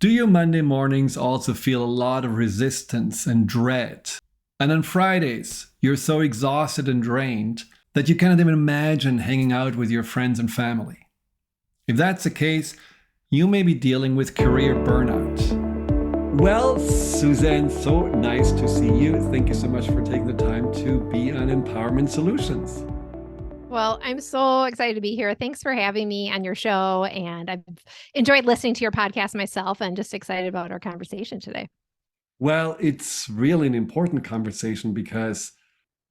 Do your Monday mornings also feel a lot of resistance and dread? And on Fridays, you're so exhausted and drained that you cannot even imagine hanging out with your friends and family. If that's the case, you may be dealing with career burnout. Well, Suzanne, so nice to see you. Thank you so much for taking the time to be on Empowerment Solutions. Well, I'm so excited to be here. Thanks for having me on your show. And I've enjoyed listening to your podcast myself and just excited about our conversation today. Well, it's really an important conversation because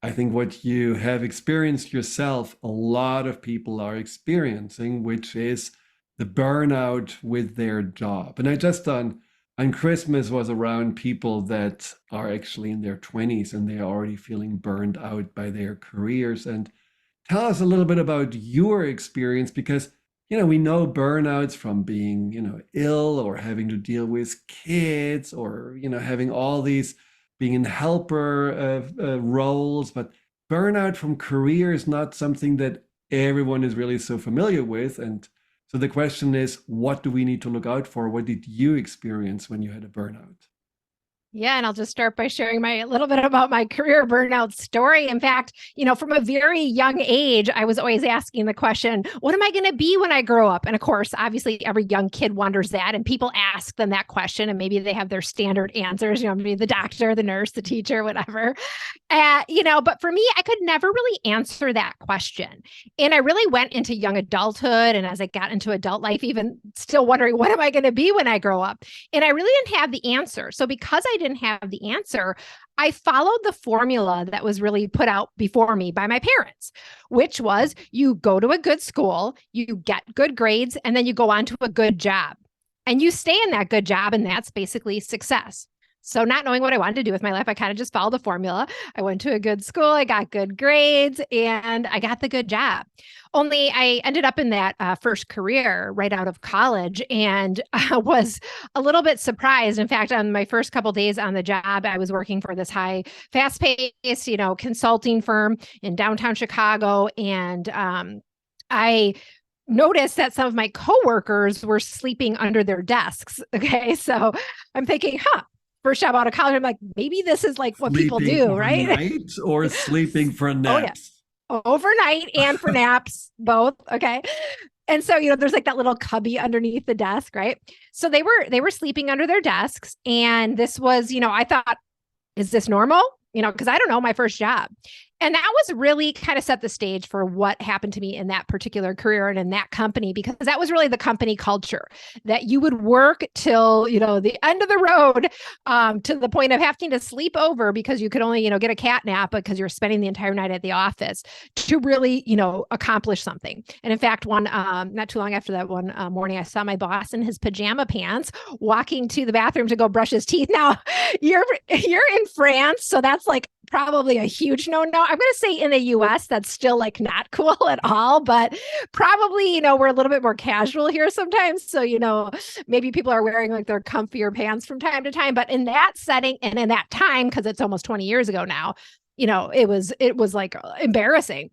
I think what you have experienced yourself, a lot of people are experiencing, which is the burnout with their job. And I just on Christmas was around people that are actually in their 20s and they're already feeling burned out by their careers. And tell us a little bit about your experience because, we know burnouts from being, ill or having to deal with kids or, having all these being in helper roles. But burnout from career is not something that everyone is really so familiar with. And so the question is, what do we need to look out for? What did you experience when you had a burnout? Yeah, and I'll just start by sharing a little bit about my career burnout story. In fact, from a very young age, I was always asking the question, what am I going to be when I grow up? And of course, obviously every young kid wonders that, and people ask them that question and maybe they have their standard answers, I'm going to be the doctor, the nurse, the teacher, whatever. But for me, I could never really answer that question. And I really went into young adulthood. And as I got into adult life, even still wondering, what am I going to be when I grow up? And I really didn't have the answer. So because I didn't have the answer, I followed the formula that was really put out before me by my parents, which was you go to a good school, you get good grades, and then you go on to a good job. And you stay in that good job, and that's basically success. So not knowing what I wanted to do with my life, I kind of just followed the formula. I went to a good school, I got good grades, and I got the good job. Only I ended up in that first career right out of college and was a little bit surprised. In fact, on my first couple of days on the job, I was working for this fast-paced, consulting firm in downtown Chicago. And I noticed that some of my coworkers were sleeping under their desks. Okay. So I'm thinking, first job out of college, I'm like, maybe this is like what people do, right? Overnight or sleeping for naps? Oh, yeah. Overnight and for naps, both. Okay. And so, there's like that little cubby underneath the desk, right? So they were sleeping under their desks. And this was, I thought, is this normal? Because I don't know, my first job. And that was really kind of set the stage for what happened to me in that particular career and in that company, because that was really the company culture that you would work till, the end of the road, to the point of having to sleep over because you could only, get a cat nap because you're spending the entire night at the office to really, accomplish something. And in fact, not too long after that one morning, I saw my boss in his pajama pants walking to the bathroom to go brush his teeth. Now you're in France, so that's like probably a huge no-no. I'm going to say in the US, that's still like not cool at all, but probably, we're a little bit more casual here sometimes. So, maybe people are wearing like their comfier pants from time to time, but in that setting and in that time, because it's almost 20 years ago now, it was like embarrassing.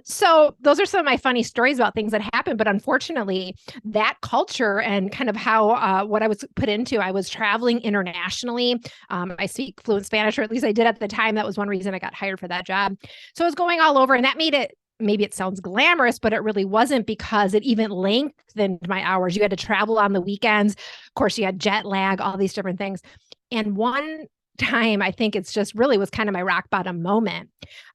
So those are some of my funny stories about things that happened. But unfortunately, that culture and kind of how what I was put into, I was traveling internationally. I speak fluent Spanish, or at least I did at the time. That was one reason I got hired for that job. So I was going all over, and that made it, maybe it sounds glamorous, but it really wasn't, because it even lengthened my hours. You had to travel on the weekends. Of course, you had jet lag, all these different things. And one time, I think it's just really was kind of my rock bottom moment.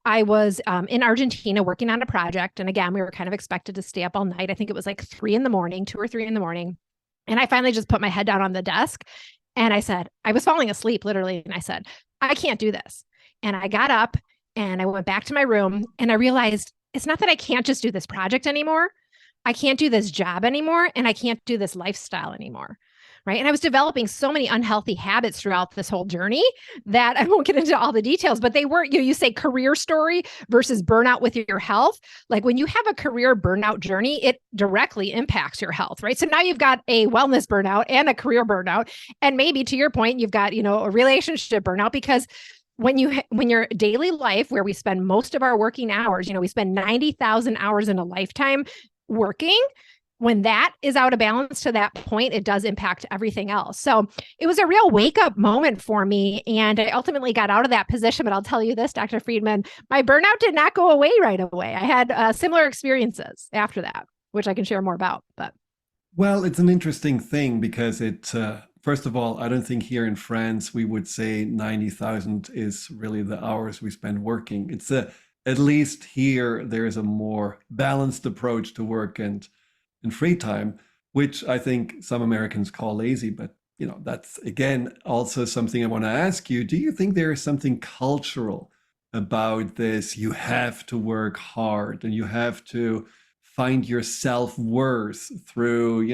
I was in Argentina working on a project. And again, we were kind of expected to stay up all night. I think it was like 3 in the morning, 2 or 3 in the morning. And I finally just put my head down on the desk and I said, I was falling asleep literally. And I said, I can't do this. And I got up and I went back to my room and I realized it's not that I can't just do this project anymore. I can't do this job anymore. And I can't do this lifestyle anymore. Right. And I was developing so many unhealthy habits throughout this whole journey that I won't get into all the details, but they were, you say career story versus burnout with your health. Like when you have a career burnout journey, it directly impacts your health, right? So now you've got a wellness burnout and a career burnout. And maybe to your point, you've got, a relationship burnout, because when your daily life, where we spend most of our working hours, we spend 90,000 hours in a lifetime working. when that is out of balance to that point, it does impact everything else. So it was a real wake up moment for me. And I ultimately got out of that position. But I'll tell you this, Dr. Friedemann, my burnout did not go away right away. I had similar experiences after that, which I can share more about. But Well, it's an interesting thing because first of all, I don't think here in France we would say 90,000 is really the hours we spend working. At least here there's a more balanced approach to work and free time, which I think some Americans call lazy. But, that's again also something I want to ask you. Do you think there is something cultural about this? You have to work hard and you have to find your self-worth through,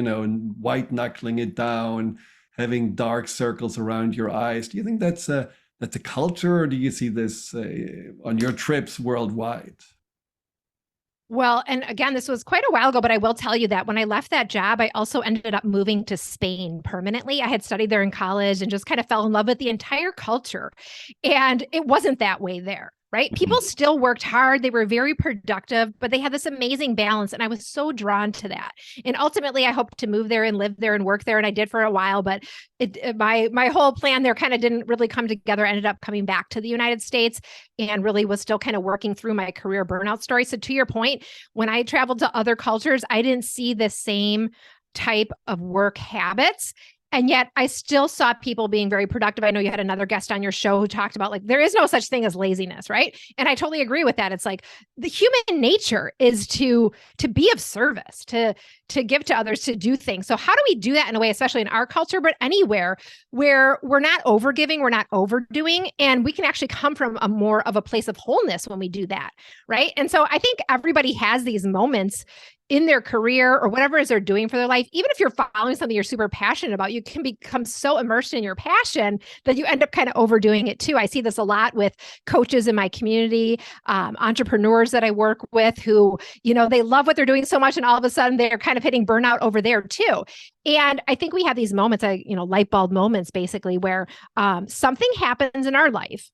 white knuckling it down, having dark circles around your eyes. Do you think that's a culture, or do you see this on your trips worldwide? well, and again, this was quite a while ago, but I will tell you that when I left that job, I also ended up moving to Spain permanently. I had studied there in college and just kind of fell in love with the entire culture. And it wasn't that way there. Right. People still worked hard. They were very productive, but they had this amazing balance. And I was so drawn to that. And ultimately, I hoped to move there and live there and work there. And I did for a while, but my whole plan there kind of didn't really come together. I ended up coming back to the United States and really was still kind of working through my career burnout story. So to your point, when I traveled to other cultures, I didn't see the same type of work habits. And yet I still saw people being very productive. I know you had another guest on your show who talked about like, there is no such thing as laziness, right? And I totally agree with that. It's like the human nature is to be of service, to give to others, to do things. So how do we do that in a way, especially in our culture, but anywhere where we're not overgiving, we're not overdoing, and we can actually come from a more of a place of wholeness when we do that, right? And so I think everybody has these moments in their career or whatever it is they're doing for their life. Even if you're following something you're super passionate about, you can become so immersed in your passion that you end up kind of overdoing it too. I see this a lot with coaches in my community, entrepreneurs that I work with who, they love what they're doing so much. And all of a sudden they're kind of hitting burnout over there too. And I think we have these moments, light bulb moments basically, where something happens in our life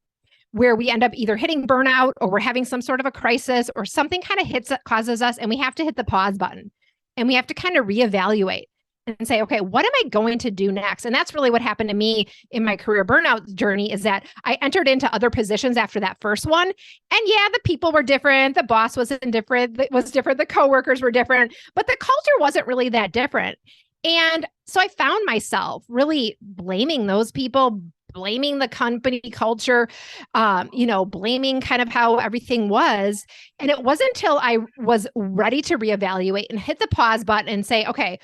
where we end up either hitting burnout or we're having some sort of a crisis or something kind of causes us, and we have to hit the pause button and we have to kind of reevaluate and say, okay, what am I going to do next? And that's really what happened to me in my career burnout journey, is that I entered into other positions after that first one. And yeah, the people were different. The boss was different. The coworkers were different, but the culture wasn't really that different. And so I found myself really blaming those people, blaming the company culture, blaming kind of how everything was. And it wasn't until I was ready to reevaluate and hit the pause button and say, okay,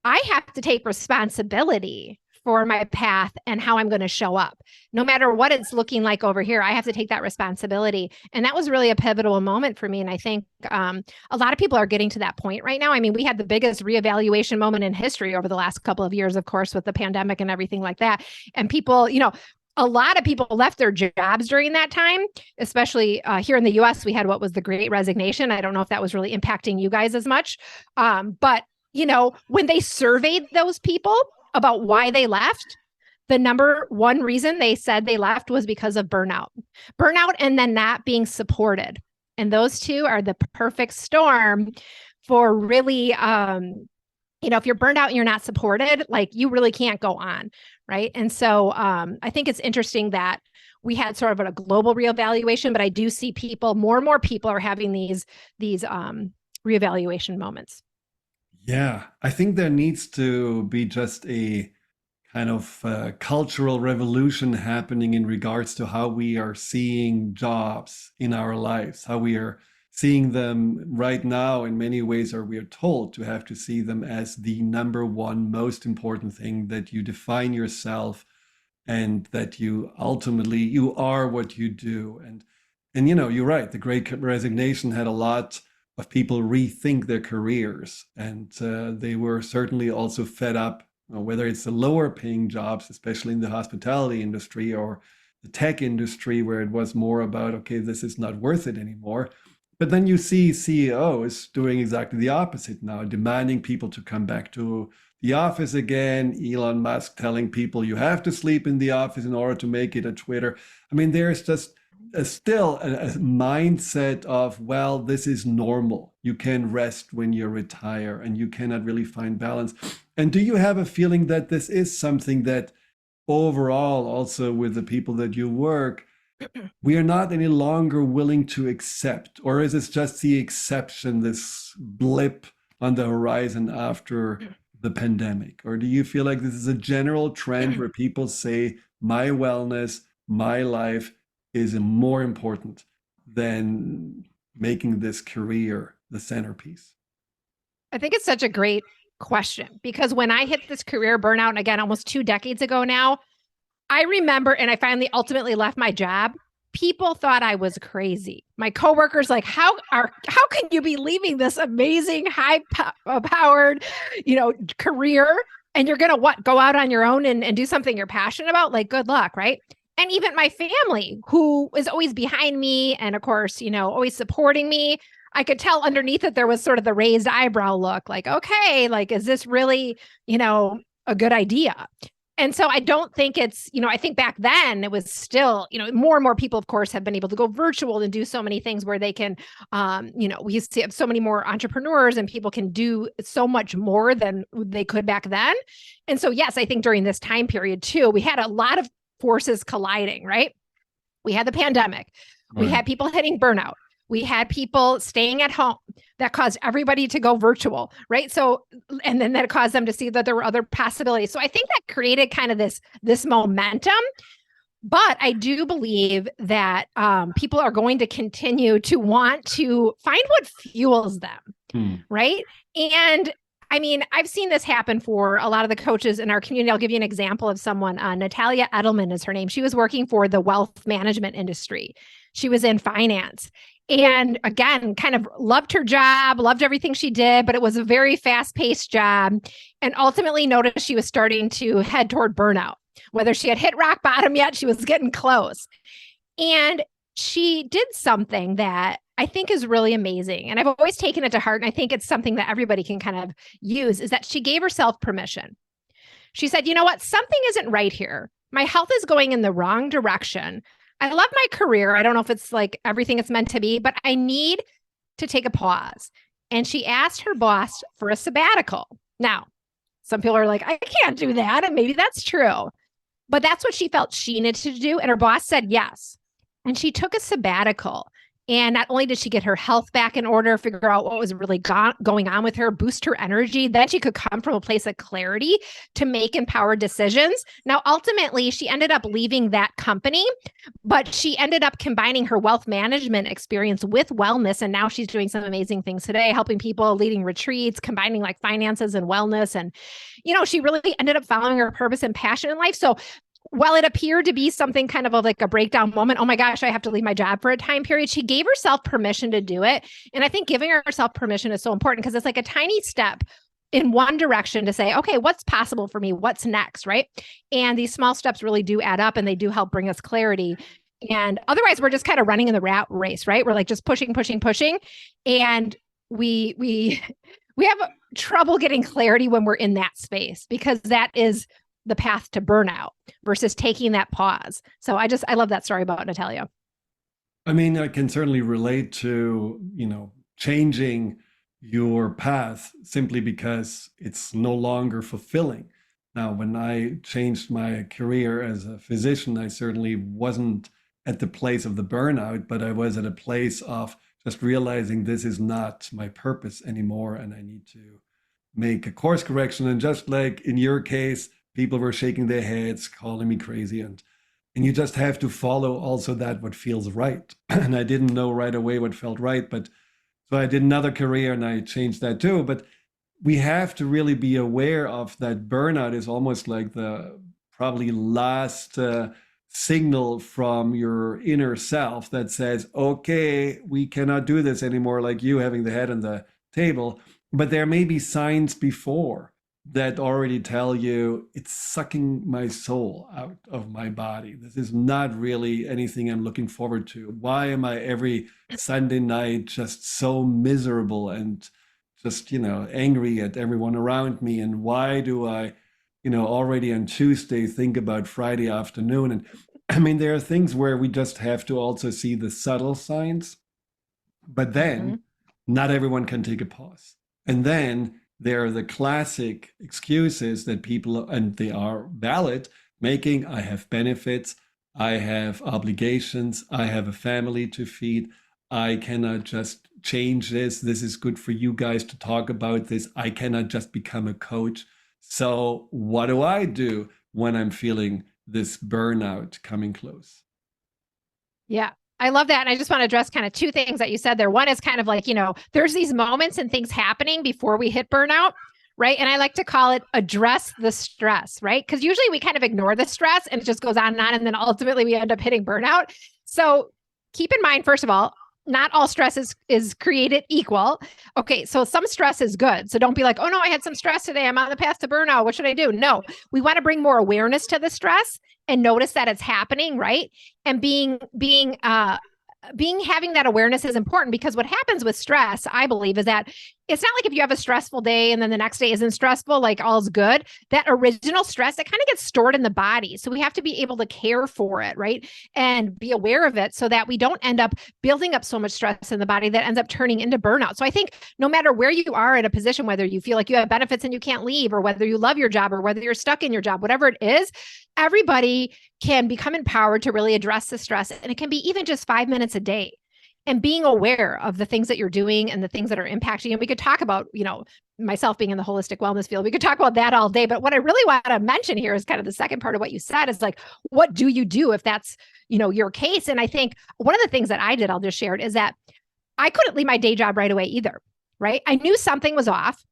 I have to take responsibility for my path and how I'm going to show up. No matter what it's looking like over here, I have to take that responsibility. And that was really a pivotal moment for me. And I think a lot of people are getting to that point right now. I mean, we had the biggest reevaluation moment in history over the last couple of years, of course, with the pandemic and everything like that. And people, a lot of people left their jobs during that time, especially here in the US. We had what was the Great Resignation. I don't know if that was really impacting you guys as much. But when they surveyed those people about why they left, the number one reason they said they left was because of burnout, and then not being supported. And those two are the perfect storm for really, if you're burned out and you're not supported, like you really can't go on. Right. And so I think it's interesting that we had sort of a global reevaluation, but I do see more and more people are having these reevaluation moments. Yeah, I think there needs to be just a kind of cultural revolution happening in regards to how we are seeing jobs in our lives, how we are seeing them right now. In many ways, or we are told to have to see them as the number one most important thing, that you define yourself and that you are what you do. And you're right, the Great Resignation had a lot of people rethink their careers, and they were certainly also fed up, whether it's the lower paying jobs, especially in the hospitality industry or the tech industry, where it was more about, okay, this is not worth it anymore. But then you see CEOs doing exactly the opposite now, demanding people to come back to the office again. Elon Musk telling people you have to sleep in the office in order to make it at Twitter. I mean, there's just still a mindset of, well, this is normal. You can rest when you retire and you cannot really find balance. And do you have a feeling that this is something that overall, also with the people that you work, we are not any longer willing to accept? Or is it just the exception, this blip on the horizon after the pandemic? Or do you feel like this is a general trend where people say, my wellness, my life is more important than making this career the centerpiece? I think it's such a great question because when I hit this career burnout, and again, almost 2 decades ago now, I remember, and I finally ultimately left my job. People thought I was crazy. My coworkers, like, how can you be leaving this amazing, high powered, career, and you're gonna what go out on your own and do something you're passionate about? Like, good luck, right? And even my family, who is always behind me, and of course, always supporting me. I could tell underneath it there was sort of the raised eyebrow look, like, okay, like, is this really, a good idea? And so I don't think it's, I think back then it was still, more and more people, of course, have been able to go virtual and do so many things where they can, we used to have so many more entrepreneurs and people can do so much more than they could back then. And so, yes, I think during this time period too, we had a lot of forces colliding, right? We had the pandemic. We Right. had people hitting burnout. We had people staying at home that caused everybody to go virtual, right? So, and then that caused them to see that there were other possibilities. So I think that created kind of this momentum. But I do believe that people are going to continue to want to find what fuels them, right? And I mean, I've seen this happen for a lot of the coaches in our community. I'll give you an example of someone. Natalia Edelman is her name. She was working for the wealth management industry. She was in finance. And again, kind of loved her job, loved everything she did, but it was a very fast paced job. And ultimately noticed she was starting to head toward burnout. Whether she had hit rock bottom yet, she was getting close. And she did something that I think is really amazing. And I've always taken it to heart. And I think it's something that everybody can kind of use is that she gave herself permission. She said, you know what? Something isn't right here. My health is going in the wrong direction. I love my career. I don't know if it's like everything it's meant to be, but I need to take a pause. And she asked her boss for a sabbatical. Now, some people are like, I can't do that. And maybe that's true. But that's what she felt she needed to do. And her boss said yes. And she took a sabbatical. And not only did she get her health back in order, figure out what was really going on with her, boost her energy, then she could come from a place of clarity to make empowered decisions. Now, ultimately, she ended up leaving that company, but she ended up combining her wealth management experience with wellness. And now she's doing some amazing things today, helping people, leading retreats, combining like finances and wellness. And, she really ended up following her purpose and passion in life. So while it appeared to be something kind of like a breakdown moment, oh my gosh, I have to leave my job for a time period, she gave herself permission to do it. And I think giving herself permission is so important because it's like a tiny step in one direction to say, okay, what's possible for me? What's next? Right. And these small steps really do add up and they do help bring us clarity. And otherwise, we're just kind of running in the rat race, right? We're like just pushing. And we have trouble getting clarity when we're in that space because that is the path to burnout versus taking that pause. So I love that story about Natalia. I mean, I can certainly relate to, changing your path simply because it's no longer fulfilling. Now, when I changed my career as a physician, I certainly wasn't at the place of the burnout, but I was at a place of just realizing this is not my purpose anymore and I need to make a course correction. And just like in your case, people were shaking their heads, calling me crazy, and you just have to follow also that what feels right. And I didn't know right away what felt right, but so I did another career and I changed that too. But we have to really be aware of that burnout is almost like the probably last signal from your inner self that says, okay, we cannot do this anymore, like you having the head on the table. But there may be signs before that already tell you it's sucking my soul out of my body. This is not really anything I'm looking forward to. Why am I every Sunday night just so miserable and just, angry at everyone around me? And why do I, already on Tuesday think about Friday afternoon? And I mean, there are things where we just have to also see the subtle signs, but Mhm. then not everyone can take a pause. And then there are the classic excuses that people, and they are valid, making: I have benefits, I have obligations, I have a family to feed, I cannot just change this. This is good for you guys to talk about this. I cannot just become a coach. So, what do I do when I'm feeling this burnout coming close? Yeah. I love that. And I just want to address kind of two things that you said there. One is kind of like, there's these moments and things happening before we hit burnout, right? And I like to call it address the stress, right? Because usually we kind of ignore the stress and it just goes on and on. And then ultimately we end up hitting burnout. So keep in mind, first of all, not all stress is created equal. Okay, so some stress is good. So don't be like, oh no, I had some stress today. I'm on the path to burnout. What should I do? No, we want to bring more awareness to the stress and notice that it's happening, right? And having that awareness is important, because what happens with stress, I believe, is that it's not like if you have a stressful day and then the next day isn't stressful, like all's good. That original stress, it kind of gets stored in the body. So we have to be able to care for it, right? And be aware of it so that we don't end up building up so much stress in the body that ends up turning into burnout. So I think no matter where you are in a position, whether you feel like you have benefits and you can't leave, or whether you love your job, or whether you're stuck in your job, whatever it is, everybody can become empowered to really address the stress. And it can be even just 5 minutes a day, and being aware of the things that you're doing and the things that are impacting. And we could talk about, myself being in the holistic wellness field, we could talk about that all day. But what I really want to mention here is kind of the second part of what you said is like, what do you do if that's, your case? And I think one of the things that I did, I'll just share it, is that I couldn't leave my day job right away either. Right. I knew something was off.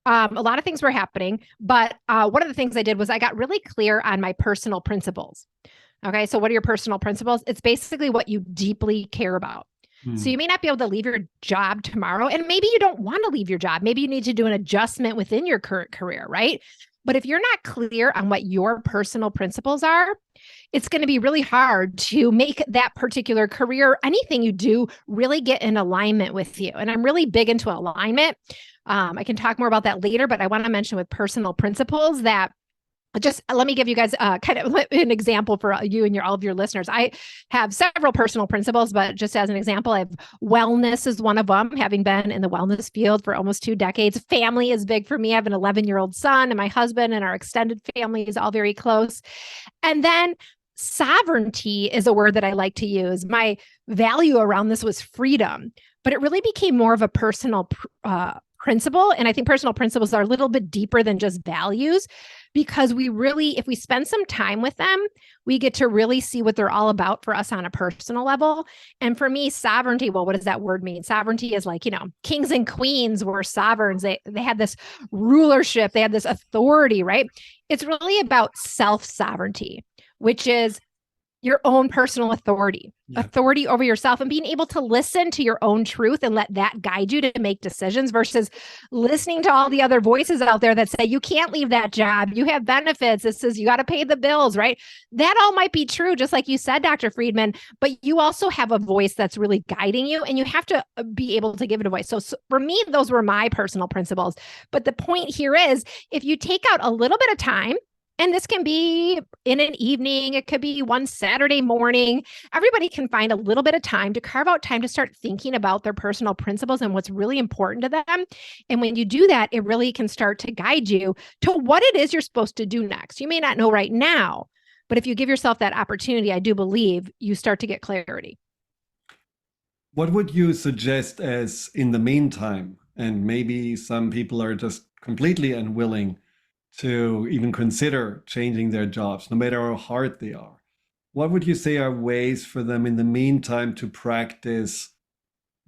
A lot of things were happening, but one of the things I did was I got really clear on my personal principles. Okay. So what are your personal principles? It's basically what you deeply care about. So you may not be able to leave your job tomorrow, and maybe you don't want to leave your job. Maybe you need to do an adjustment within your current career, right? But if you're not clear on what your personal principles are, it's going to be really hard to make that particular career, anything you do, really get in alignment with you. And I'm really big into alignment. I can talk more about that later, but I want to mention with personal principles that, just let me give you guys kind of an example for you and all of your listeners. I have several personal principles, but just as an example, I have wellness is one of them, having been in the wellness field for almost 2 decades. Family is big for me. I have an 11-year-old son, and my husband and our extended family is all very close. And then sovereignty is a word that I like to use. My value around this was freedom, but it really became more of a personal principle. And I think personal principles are a little bit deeper than just values, because we really, if we spend some time with them, we get to really see what they're all about for us on a personal level. And for me, sovereignty, well, what does that word mean? Sovereignty is like, kings and queens were sovereigns. They had this rulership, they had this authority, right? It's really about self-sovereignty, which is your own personal authority, authority over yourself, and being able to listen to your own truth and let that guide you to make decisions, versus listening to all the other voices out there that say, you can't leave that job. You have benefits. This is, you got to pay the bills, right? That all might be true, just like you said, Dr. Friedemann, but you also have a voice that's really guiding you, and you have to be able to give it a voice. So for me, those were my personal principles. But the point here is, if you take out a little bit of time, and this can be in an evening, it could be one Saturday morning. Everybody can find a little bit of time to carve out time to start thinking about their personal principles and what's really important to them. And when you do that, it really can start to guide you to what it is you're supposed to do next. You may not know right now, but if you give yourself that opportunity, I do believe you start to get clarity. What would you suggest as in the meantime? And maybe some people are just completely unwilling to even consider changing their jobs, no matter how hard they are. What would you say are ways for them in the meantime to practice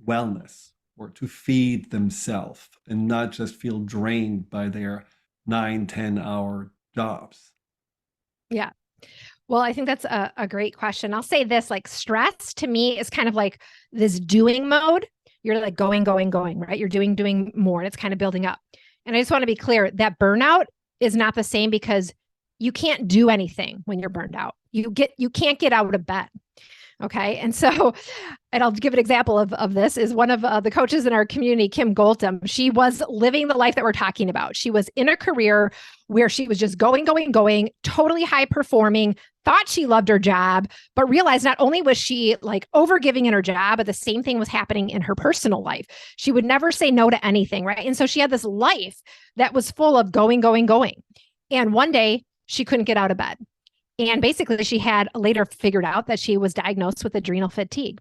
wellness or to feed themselves and not just feel drained by their 9, 10 hour jobs? Yeah. Well, I think that's a great question. I'll say this, like, stress to me is kind of like this doing mode. You're like going, right? You're doing more, and it's kind of building up. And I just want to be clear that burnout is not the same, because you can't do anything when you're burned out. You can't get out of bed. Okay. And so, and I'll give an example of this is one of the coaches in our community, Kim Goltham. She was living the life that we're talking about. She was in a career where she was just going, going, going, totally high performing, thought she loved her job, but realized not only was she like overgiving in her job, but the same thing was happening in her personal life. She would never say no to anything. Right. And so she had this life that was full of going, going, going. And one day she couldn't get out of bed. And basically, she had later figured out that she was diagnosed with adrenal fatigue.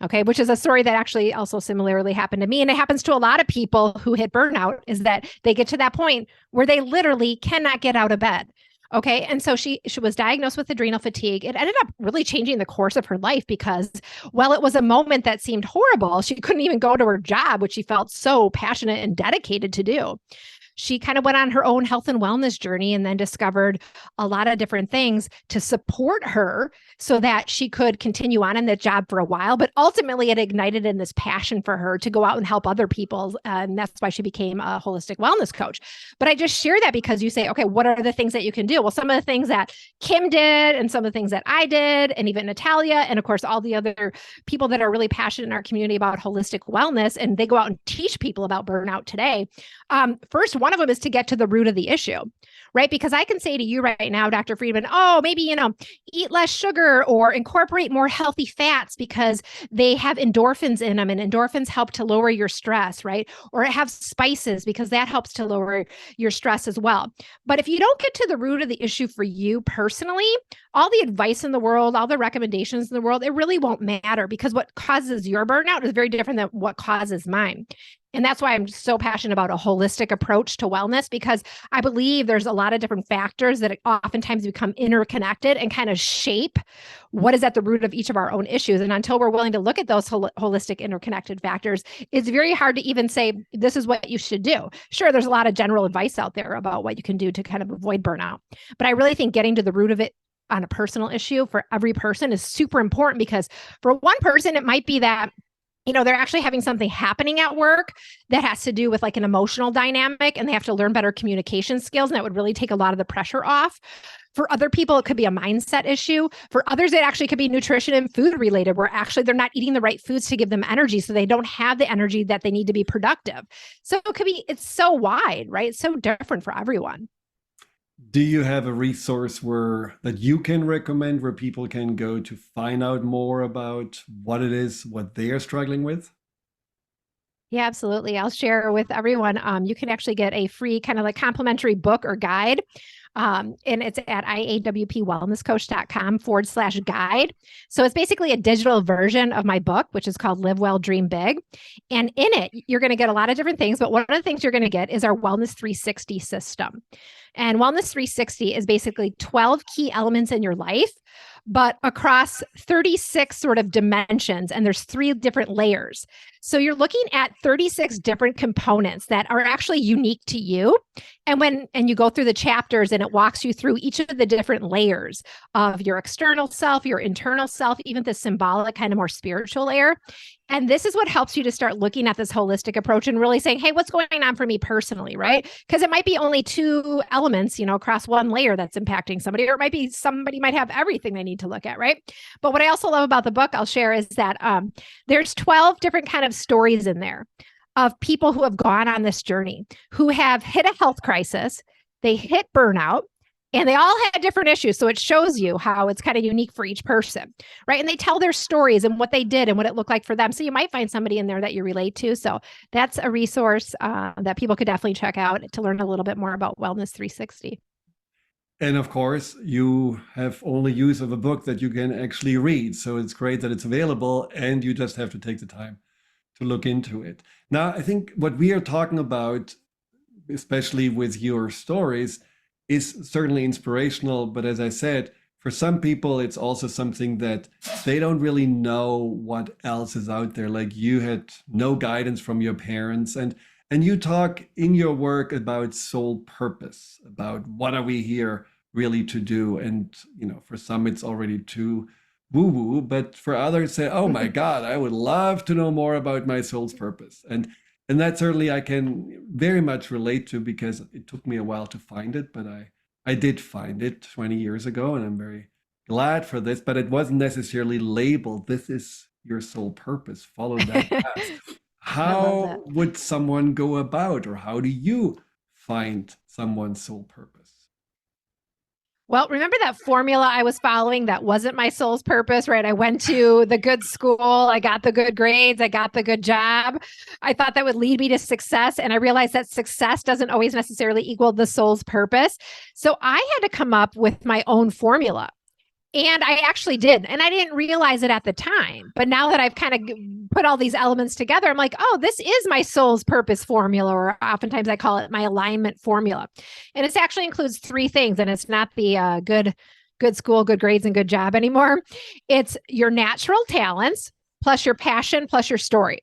Okay, which is a story that actually also similarly happened to me. And it happens to a lot of people who hit burnout, is that they get to that point where they literally cannot get out of bed. Okay. And so she was diagnosed with adrenal fatigue. It ended up really changing the course of her life because while it was a moment that seemed horrible, she couldn't even go to her job, which she felt so passionate and dedicated to do. She kind of went on her own health and wellness journey and then discovered a lot of different things to support her so that she could continue on in that job for a while. But ultimately, it ignited in this passion for her to go out and help other people. And that's why she became a holistic wellness coach. But I just share that because you say, okay, what are the things that you can do? Well, some of the things that Kim did and some of the things that I did, and even Natalia, and of course, all the other people that are really passionate in our community about holistic wellness, and they go out and teach people about burnout today. First, one of them is to get to the root of the issue, right? Because I can say to you right now, Dr. Friedemann, oh, maybe, eat less sugar or incorporate more healthy fats because they have endorphins in them, and endorphins help to lower your stress, right? Or have spices because that helps to lower your stress as well. But if you don't get to the root of the issue for you personally, all the advice in the world, all the recommendations in the world, it really won't matter because what causes your burnout is very different than what causes mine. And that's why I'm so passionate about a holistic approach to wellness, because I believe there's a lot of different factors that oftentimes become interconnected and kind of shape what is at the root of each of our own issues. And until we're willing to look at those holistic interconnected factors, it's very hard to even say, this is what you should do. Sure, there's a lot of general advice out there about what you can do to kind of avoid burnout. But I really think getting to the root of it on a personal issue for every person is super important, because for one person, it might be that they're actually having something happening at work that has to do with like an emotional dynamic, and they have to learn better communication skills. And that would really take a lot of the pressure off. For other people, it could be a mindset issue. For others, it actually could be nutrition and food related, where actually they're not eating the right foods to give them energy. So they don't have the energy that they need to be productive. So it's so wide, right? It's so different for everyone. Do you have a resource that you can recommend where people can go to find out more about what it is, what they are struggling with? Yeah, absolutely. I'll share with everyone. You can actually get a free kind of like complimentary book or guide. And it's at iawpwellnesscoach.com/guide. So it's basically a digital version of my book, which is called Live Well, Dream Big. And in it, you're going to get a lot of different things. But one of the things you're going to get is our Wellness 360 system. And Wellness 360 is basically 12 key elements in your life, but across 36 sort of dimensions. And there's 3 different layers. So you're looking at 36 different components that are actually unique to you. And you go through the chapters, and it walks you through each of the different layers of your external self, your internal self, even the symbolic kind of more spiritual layer. And this is what helps you to start looking at this holistic approach and really saying, hey, what's going on for me personally, right? Because it might be only 2 elements, across one layer that's impacting somebody, or it might be somebody might have everything they need to look at, right? But what I also love about the book I'll share is that there's 12 different kind of stories in there of people who have gone on this journey, who have hit a health crisis, they hit burnout, and they all had different issues. So it shows you how it's kind of unique for each person, right? And they tell their stories and what they did and what it looked like for them. So you might find somebody in there that you relate to. So that's a resource that people could definitely check out to learn a little bit more about Wellness 360. And of course, you have only use of a book that you can actually read. So it's great that it's available, and you just have to take the time to look into it. Now, I think what we are talking about, especially with your stories, is certainly inspirational. But as I said, for some people, it's also something that they don't really know what else is out there. Like, you had no guidance from your parents, and you talk in your work about soul purpose, about what are we here really to do. And for some it's already too woo-woo, but for others say, oh my God, I would love to know more about my soul's purpose. And that certainly I can very much relate to, because it took me a while to find it, but I did find it 20 years ago, and I'm very glad for this, but it wasn't necessarily labeled. This is your sole purpose. Follow that path. I love that. How would someone go about, or how do you find someone's sole purpose? Well, remember that formula I was following that wasn't my soul's purpose, right? I went to the good school, I got the good grades, I got the good job. I thought that would lead me to success. And I realized that success doesn't always necessarily equal the soul's purpose. So I had to come up with my own formula. And I actually did. And I didn't realize it at the time. But now that I've kind of put all these elements together, I'm like, oh, this is my soul's purpose formula, or oftentimes I call it my alignment formula. And it actually includes three things. And it's not the good school, good grades, and good job anymore. It's your natural talents plus your passion plus your story.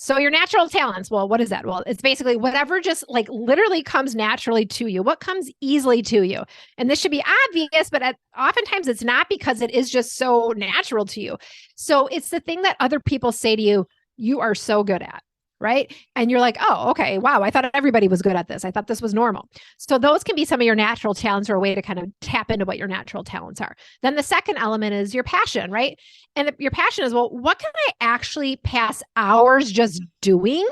So your natural talents, well, what is that? Well, it's basically whatever just like literally comes naturally to you, what comes easily to you. And this should be obvious, but oftentimes it's not, because it is just so natural to you. So it's the thing that other people say to you, you are so good at, right? And you're like, oh, okay, wow, I thought everybody was good at this. I thought this was normal. So those can be some of your natural talents, or a way to kind of tap into what your natural talents are. Then the second element is your passion, right? And your passion is, well, what can I actually pass hours just doing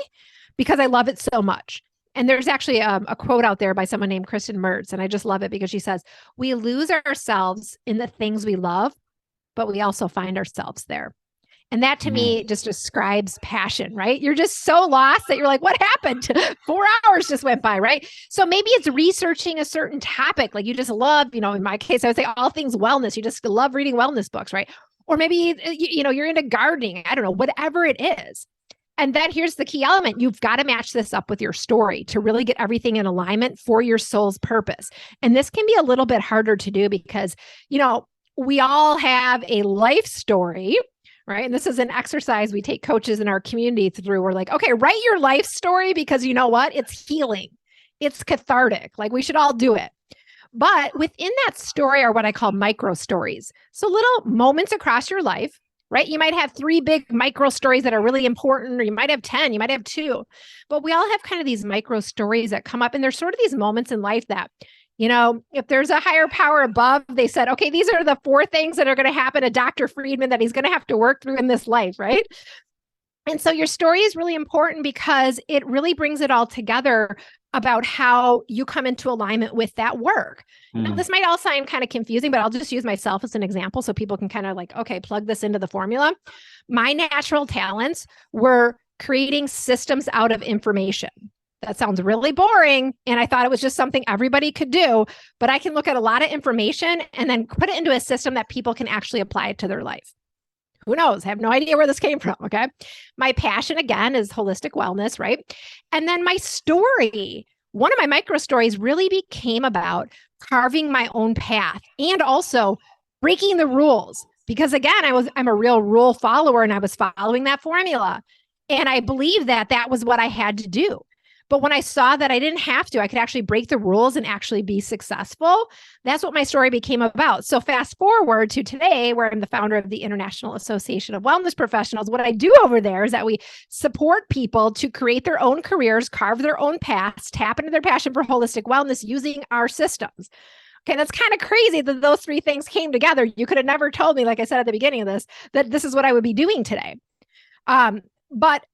because I love it so much? And there's actually a quote out there by someone named Kristen Mertz, and I just love it because she says, we lose ourselves in the things we love, but we also find ourselves there. And that to me just describes passion, right? You're just so lost that you're like, what happened? 4 hours just went by, right? So maybe it's researching a certain topic. Like you just love, in my case, I would say all things wellness. You just love reading wellness books, right? Or maybe, you're into gardening. I don't know, whatever it is. And then here's the key element. You've got to match this up with your story to really get everything in alignment for your soul's purpose. And this can be a little bit harder to do because, we all have a life story, right? And this is an exercise we take coaches in our community through. We're like, okay, write your life story, because you know what? It's healing. It's cathartic. Like we should all do it. But within that story are what I call micro stories. So little moments across your life, right? You might have 3 big micro stories that are really important, or you might have 10, you might have 2, but we all have kind of these micro stories that come up. And there's sort of these moments in life that, if there's a higher power above, they said, okay, these are the 4 things that are going to happen to Dr. Friedemann that he's going to have to work through in this life, right? And so your story is really important because it really brings it all together about how you come into alignment with that work. Now, this might all sound kind of confusing, but I'll just use myself as an example so people can kind of like, okay, plug this into the formula. My natural talents were creating systems out of information. That sounds really boring. And I thought it was just something everybody could do, but I can look at a lot of information and then put it into a system that people can actually apply it to their life. Who knows? I have no idea where this came from. Okay. My passion, again, is holistic wellness, right? And then my story, one of my micro stories really became about carving my own path and also breaking the rules. Because again, I'm a real rule follower, and I was following that formula. And I believed that that was what I had to do. But when I saw that I didn't have to, I could actually break the rules and actually be successful. That's what my story became about. So fast forward to today, where I'm the founder of the International Association of Wellness Professionals. What I do over there is that we support people to create their own careers, carve their own paths, tap into their passion for holistic wellness using our systems. Okay, that's kind of crazy that those 3 things came together. You could have never told me, like I said at the beginning of this, that this is what I would be doing today. But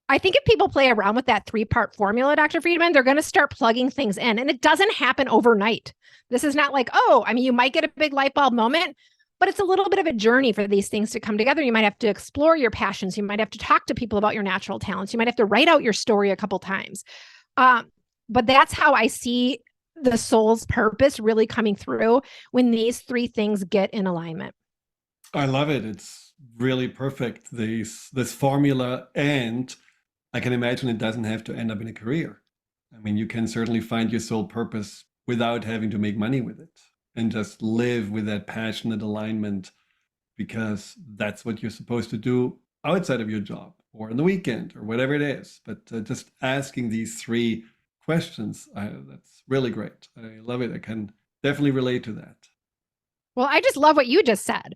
I think if people play around with that 3-part formula, Dr. Friedemann, they're going to start plugging things in, and it doesn't happen overnight. This is not like, you might get a big light bulb moment, but it's a little bit of a journey for these things to come together. You might have to explore your passions. You might have to talk to people about your natural talents. You might have to write out your story a couple times. But that's how I see the soul's purpose really coming through when these 3 things get in alignment. I love it. It's really perfect. This formula, and I can imagine it doesn't have to end up in a career. I mean, you can certainly find your sole purpose without having to make money with it, and just live with that passionate alignment, because that's what you're supposed to do outside of your job or on the weekend or whatever it is. But just asking these 3 questions, that's really great. I love it. I can definitely relate to that. Well, I just love what you just said.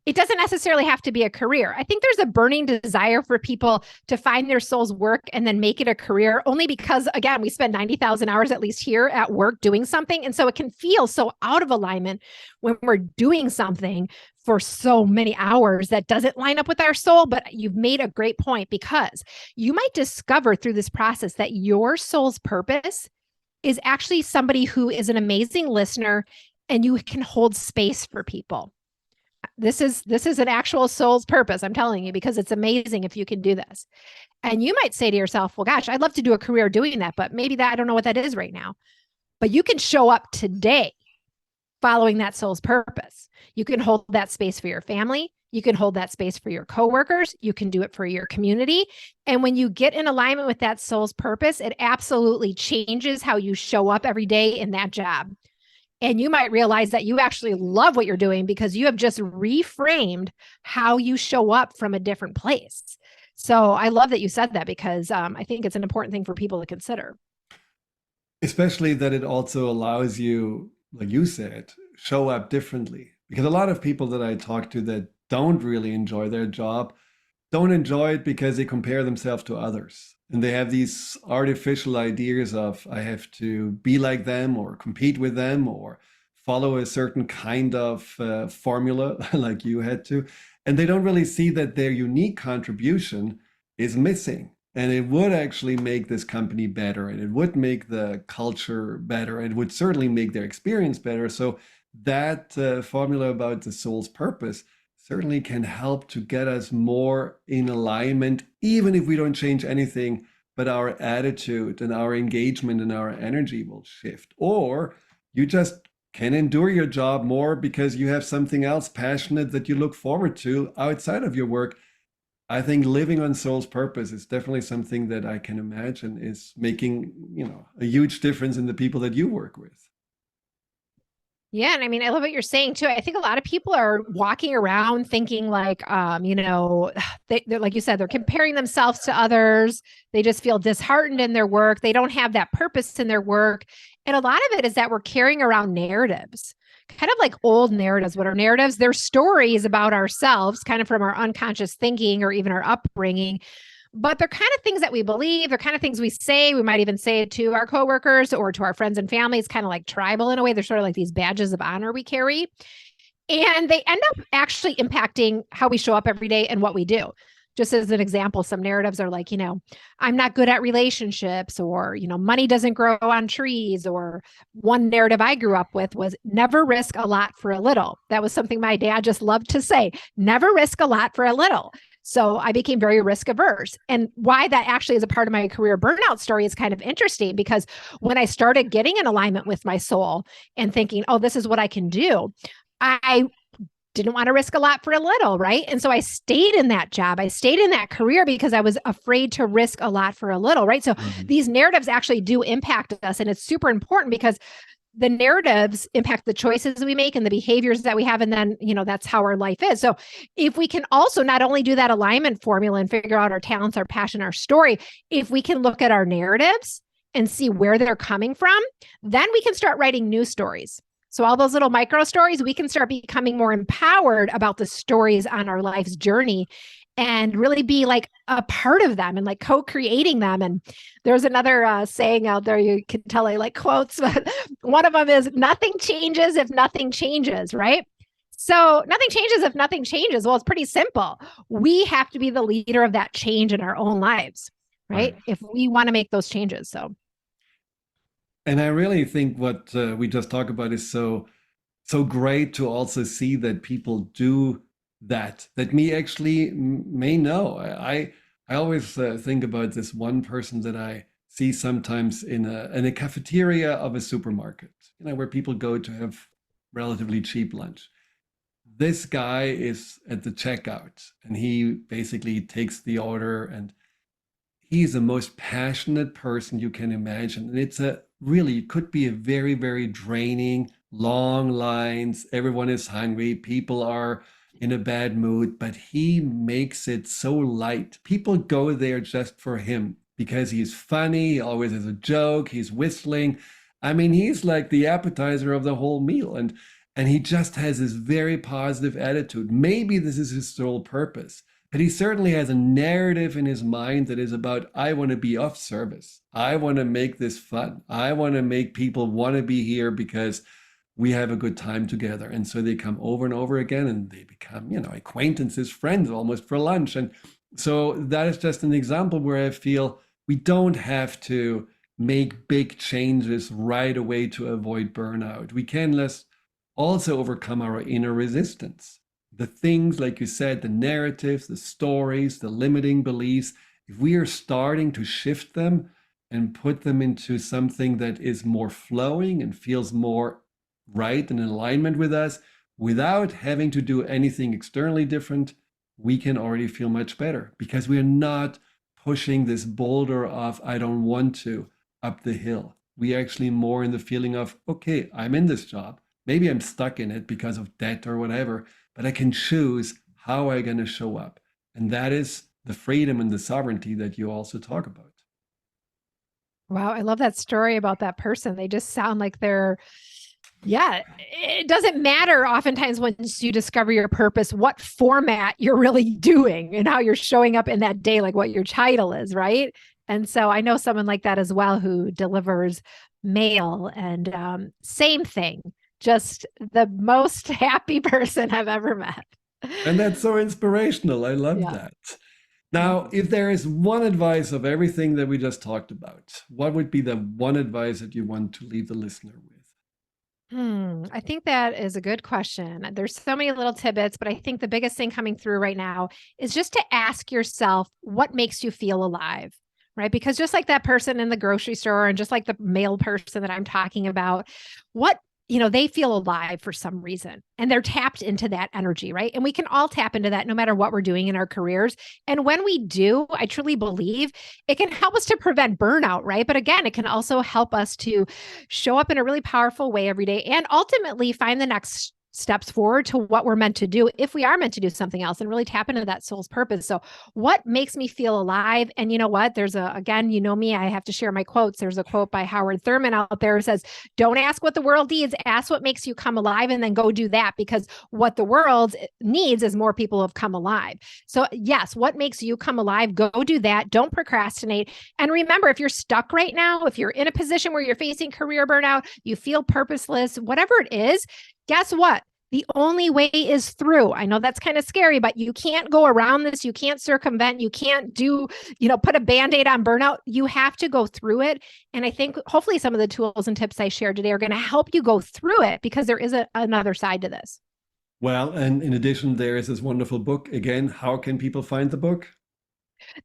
it doesn't necessarily have to be a career. I think there's a burning desire for people to find their soul's work and then make it a career, only because, again, we spend 90,000 hours at least here at work doing something. And so it can feel so out of alignment when we're doing something for so many hours that doesn't line up with our soul. But you've made a great point, because you might discover through this process that your soul's purpose is actually somebody who is an amazing listener, and you can hold space for people. This is an actual soul's purpose, I'm telling you, because it's amazing if you can do this. And you might say to yourself, well, gosh, I'd love to do a career doing that, but maybe that I don't know what that is right now. But you can show up today following that soul's purpose. You can hold that space for your family. You can hold that space for your coworkers. You can do it for your community. And when you get in alignment with that soul's purpose, it absolutely changes how you show up every day in that job. And you might realize that you actually love what you're doing because you have just reframed how you show up from a different place. So I love that you said that, because I think it's an important thing for people to consider. Especially that it also allows you, like you said, show up differently. Because a lot of people that I talk to that don't really enjoy their job don't enjoy it because they compare themselves to others. And they have these artificial ideas of, I have to be like them or compete with them or follow a certain kind of formula like you had to. And they don't really see that their unique contribution is missing. And it would actually make this company better, and it would make the culture better, and it would certainly make their experience better. So that formula about the soul's purpose certainly can help to get us more in alignment, even if we don't change anything, but our attitude and our engagement and our energy will shift. Or you just can endure your job more because you have something else passionate that you look forward to outside of your work. I think living on soul's purpose is definitely something that I can imagine is making, a huge difference in the people that you work with. Yeah. And I mean, I love what you're saying too. I think a lot of people are walking around thinking like, they're, like you said, they're comparing themselves to others. They just feel disheartened in their work. They don't have that purpose in their work. And a lot of it is that we're carrying around narratives, kind of like old narratives. What are narratives? They're stories about ourselves, kind of from our unconscious thinking or even our upbringing. But they're kind of things that we believe. They're kind of things we say. We might even say it to our coworkers or to our friends and family. It's kind of like tribal in a way. They're sort of like these badges of honor we carry. And they end up actually impacting how we show up every day and what we do. Just as an example, some narratives are like, I'm not good at relationships, or, money doesn't grow on trees. Or one narrative I grew up with was never risk a lot for a little. That was something my dad just loved to say, never risk a lot for a little. So I became very risk averse. And why that actually is a part of my career burnout story is kind of interesting, because when I started getting in alignment with my soul and thinking, oh, this is what I can do, I didn't want to risk a lot for a little, right? And so I stayed in that job. I stayed in that career because I was afraid to risk a lot for a little, right? So these narratives actually do impact us. And it's super important because the narratives impact the choices we make and the behaviors that we have. And then, that's how our life is. So if we can also not only do that alignment formula and figure out our talents, our passion, our story, if we can look at our narratives and see where they're coming from, then we can start writing new stories. So all those little micro stories, we can start becoming more empowered about the stories on our life's journey and really be like a part of them and like co-creating them. And there's another saying out there, you can tell I like quotes, but one of them is nothing changes if nothing changes, right? So nothing changes if nothing changes. Well, it's pretty simple. We have to be the leader of that change in our own lives, right? If we want to make those changes. So. And I really think what we just talked about is so great to also see that people do that me actually may know. I always think about this one person that I see sometimes in a cafeteria of a supermarket, where people go to have relatively cheap lunch. This guy is at the checkout, and he basically takes the order, and he's the most passionate person you can imagine. And it's it could be a very, very draining, long lines. Everyone is hungry. People are in a bad mood, but he makes it so light. People go there just for him because he's funny. He always has a joke. He's whistling. I mean, he's like the appetizer of the whole meal. And he just has this very positive attitude. Maybe this is his sole purpose, but he certainly has a narrative in his mind that is about, I want to be of service. I want to make this fun. I want to make people want to be here because we have a good time together. And so they come over and over again and they become, acquaintances, friends almost for lunch. And so that is just an example where I feel we don't have to make big changes right away to avoid burnout. We can also overcome our inner resistance. The things, like you said, the narratives, the stories, the limiting beliefs, if we are starting to shift them and put them into something that is more flowing and feels more right and in alignment with us, without having to do anything externally different, we can already feel much better because we are not pushing this boulder of, I don't want to, up the hill. We actually more in the feeling of, okay, I'm in this job. Maybe I'm stuck in it because of debt or whatever, but I can choose how I'm going to show up. And that is the freedom and the sovereignty that you also talk about. Wow, I love that story about that person. They just sound like it doesn't matter oftentimes once you discover your purpose, what format you're really doing and how you're showing up in that day, like what your title is, right? And so I know someone like that as well who delivers mail and same thing, just the most happy person I've ever met. And that's so inspirational. I love Yeah. that. Now, if there is one advice of everything that we just talked about, what would be the one advice that you want to leave the listener with? I think that is a good question. There's so many little tidbits, but I think the biggest thing coming through right now is just to ask yourself what makes you feel alive, right? Because just like that person in the grocery store and just like the male person that I'm talking about, they feel alive for some reason and they're tapped into that energy, right? And we can all tap into that no matter what we're doing in our careers. And when we do, I truly believe it can help us to prevent burnout, right? But again, it can also help us to show up in a really powerful way every day and ultimately find the next steps forward to what we're meant to do if we are meant to do something else and really tap into that soul's purpose. So what makes me feel alive? And you know what? Again, you know me, I have to share my quotes. There's a quote by Howard Thurman out there that says, don't ask what the world needs, ask what makes you come alive and then go do that, because what the world needs is more people who have come alive. So yes, what makes you come alive? Go do that. Don't procrastinate. And remember, if you're stuck right now, if you're in a position where you're facing career burnout, you feel purposeless, whatever it is, guess what? The only way is through. I know that's kind of scary, but you can't go around this. You can't circumvent. You can't put a Band-Aid on burnout. You have to go through it. And I think hopefully some of the tools and tips I shared today are going to help you go through it because there is another side to this. Well, and in addition, there is this wonderful book. Again, how can people find the book?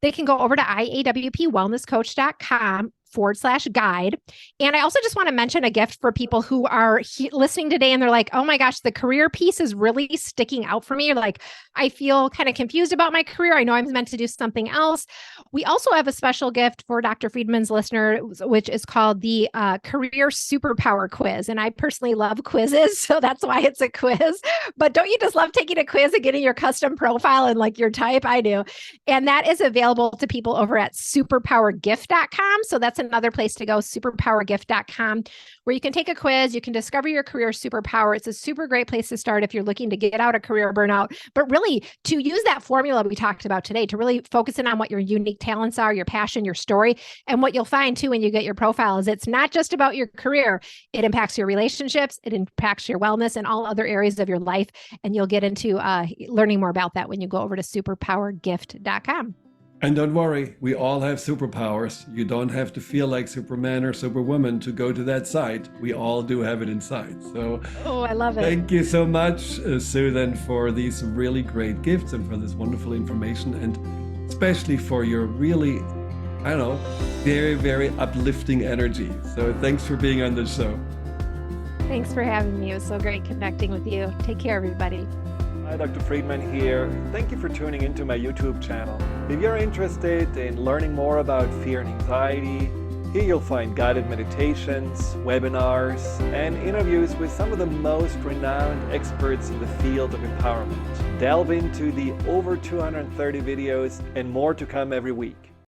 They can go over to iawpwellnesscoach.com/guide. And I also just want to mention a gift for people who are listening today and they're like, oh my gosh, the career piece is really sticking out for me. You're like, I feel kind of confused about my career. I know I'm meant to do something else. We also have a special gift for Dr. Friedeman's listener, which is called the Career Superpower Quiz. And I personally love quizzes, so that's why it's a quiz. But don't you just love taking a quiz and getting your custom profile and like your type? I do. And that is available to people over at superpowergift.com. So that's another place to go, superpowergift.com, where you can take a quiz, you can discover your career superpower. It's a super great place to start if you're looking to get out of career burnout, but really to use that formula we talked about today to really focus in on what your unique talents are, your passion, your story. And what you'll find too when you get your profile is it's not just about your career. It impacts your relationships, it impacts your wellness and all other areas of your life. And you'll get into learning more about that when you go over to superpowergift.com. And don't worry, we all have superpowers. You don't have to feel like Superman or Superwoman to go to that site. We all do have it inside. So, I love it. Thank you so much, Susan, for these really great gifts and for this wonderful information, and especially for your really, very, very uplifting energy. So thanks for being on the show. Thanks for having me. It was so great connecting with you. Take care, everybody. Hi, Dr. Friedemann here. Thank you for tuning into my YouTube channel. If you're interested in learning more about fear and anxiety, here you'll find guided meditations, webinars, and interviews with some of the most renowned experts in the field of empowerment. Delve into the over 230 videos and more to come every week.